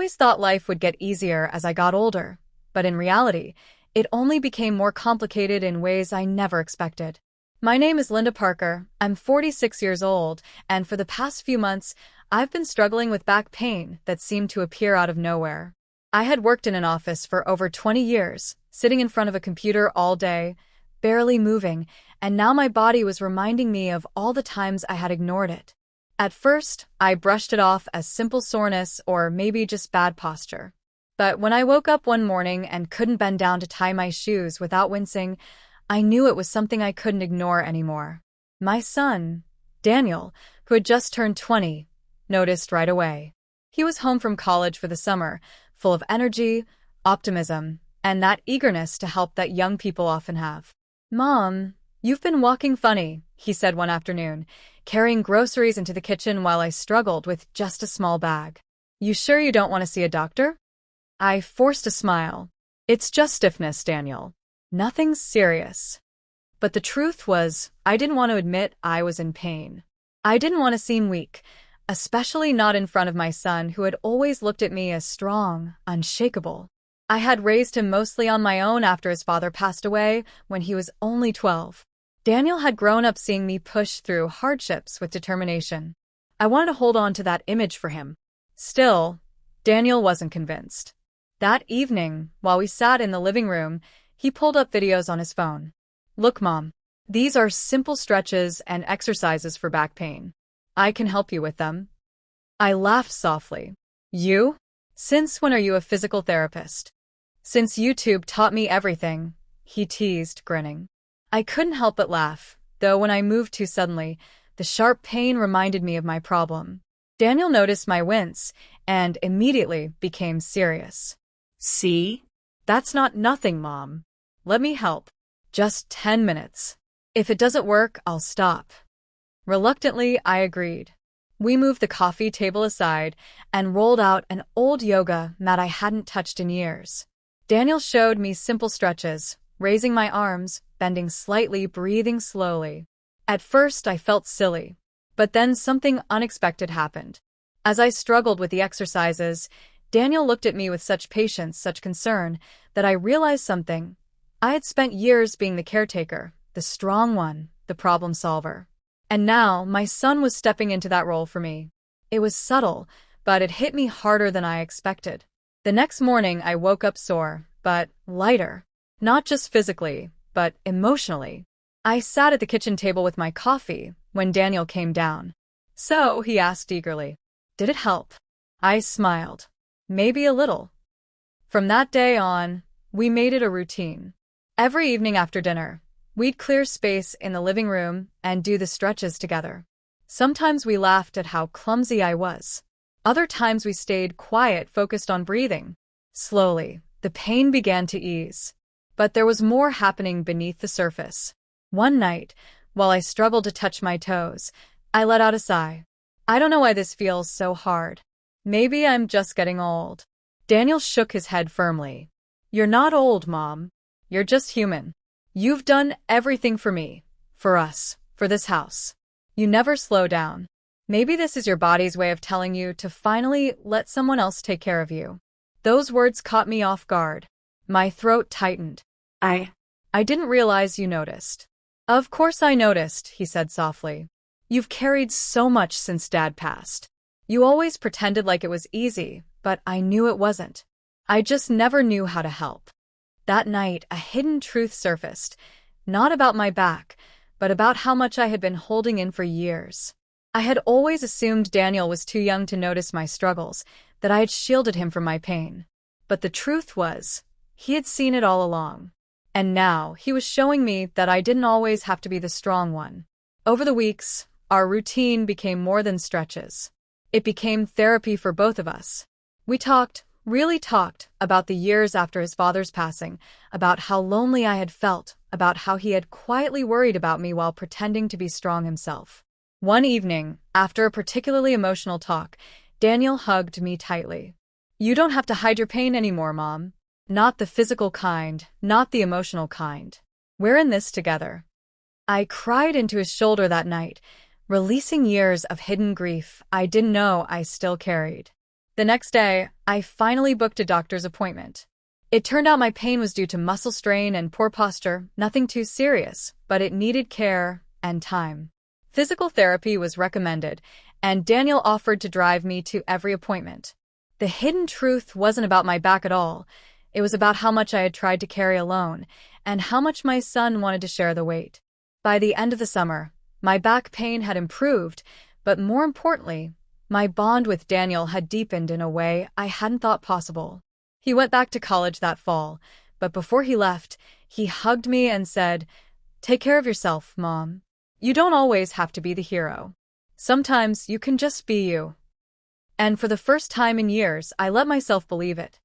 always thought life would get easier as I got older, but in reality, it only became more complicated in ways I never expected. My name is Linda Parker, I'm 46 years old, and for the past few months, I've been struggling with back pain that seemed to appear out of nowhere. I had worked in an office for over 20 years, sitting in front of a computer all day, barely moving, and now my body was reminding me of all the times I had ignored it. At first, I brushed it off as simple soreness or maybe just bad posture. But when I woke up one morning and couldn't bend down to tie my shoes without wincing, I knew it was something I couldn't ignore anymore. My son, Daniel, who had just turned 20, noticed right away. He was home from college for the summer, full of energy, optimism, and that eagerness to help that young people often have. "Mom, you've been walking funny," he said one afternoon, carrying groceries into the kitchen while I struggled with just a small bag. "You sure you don't want to see a doctor?" I forced a smile. "It's just stiffness, Daniel. Nothing serious." But the truth was, I didn't want to admit I was in pain. I didn't want to seem weak, especially not in front of my son who had always looked at me as strong, unshakable. I had raised him mostly on my own after his father passed away when he was only 12. Daniel had grown up seeing me push through hardships with determination. I wanted to hold on to that image for him. Still, Daniel wasn't convinced. That evening, while we sat in the living room, he pulled up videos on his phone. "Look, Mom, these are simple stretches and exercises for back pain. I can help you with them." I laughed softly. "You? Since when are you a physical therapist?" "Since YouTube taught me everything," he teased, grinning. I couldn't help but laugh, though when I moved too suddenly, the sharp pain reminded me of my problem. Daniel noticed my wince and immediately became serious. "See? That's not nothing, Mom. Let me help. Just 10 minutes. If it doesn't work, I'll stop." Reluctantly, I agreed. We moved the coffee table aside and rolled out an old yoga mat I hadn't touched in years. Daniel showed me simple stretches, raising my arms, bending slightly, breathing slowly. At first, I felt silly, but then something unexpected happened. As I struggled with the exercises, Daniel looked at me with such patience, such concern, that I realized something. I had spent years being the caretaker, the strong one, the problem solver. And now, my son was stepping into that role for me. It was subtle, but it hit me harder than I expected. The next morning, I woke up sore, but lighter. Not just physically, but emotionally. I sat at the kitchen table with my coffee when Daniel came down. "So," he asked eagerly, "did it help?" I smiled. "Maybe a little." From that day on, we made it a routine. Every evening after dinner, we'd clear space in the living room and do the stretches together. Sometimes we laughed at how clumsy I was. Other times we stayed quiet, focused on breathing. Slowly, the pain began to ease. But there was more happening beneath the surface. One night, while I struggled to touch my toes, I let out a sigh. "I don't know why this feels so hard. Maybe I'm just getting old." Daniel shook his head firmly. "You're not old, Mom. You're just human. You've done everything for me, for us, for this house. You never slow down. Maybe this is your body's way of telling you to finally let someone else take care of you." Those words caught me off guard. My throat tightened. I didn't realize you noticed." "Of course I noticed," he said softly. "You've carried so much since Dad passed. You always pretended like it was easy, but I knew it wasn't. I just never knew how to help." That night, a hidden truth surfaced, not about my back, but about how much I had been holding in for years. I had always assumed Daniel was too young to notice my struggles, that I had shielded him from my pain. But the truth was, he had seen it all along. And now, he was showing me that I didn't always have to be the strong one. Over the weeks, our routine became more than stretches. It became therapy for both of us. We really talked, about the years after his father's passing, about how lonely I had felt, about how he had quietly worried about me while pretending to be strong himself. One evening, after a particularly emotional talk, Daniel hugged me tightly. "You don't have to hide your pain anymore, Mom. Not the physical kind, not the emotional kind. We're in this together." I cried into his shoulder that night, releasing years of hidden grief I didn't know I still carried. The next day, I finally booked a doctor's appointment. It turned out my pain was due to muscle strain and poor posture, nothing too serious, but it needed care and time. Physical therapy was recommended, and Daniel offered to drive me to every appointment. The hidden truth wasn't about my back at all. It was about how much I had tried to carry alone, and how much my son wanted to share the weight. By the end of the summer, my back pain had improved, but more importantly, my bond with Daniel had deepened in a way I hadn't thought possible. He went back to college that fall, but before he left, he hugged me and said, "Take care of yourself, Mom. You don't always have to be the hero. Sometimes you can just be you." And for the first time in years, I let myself believe it.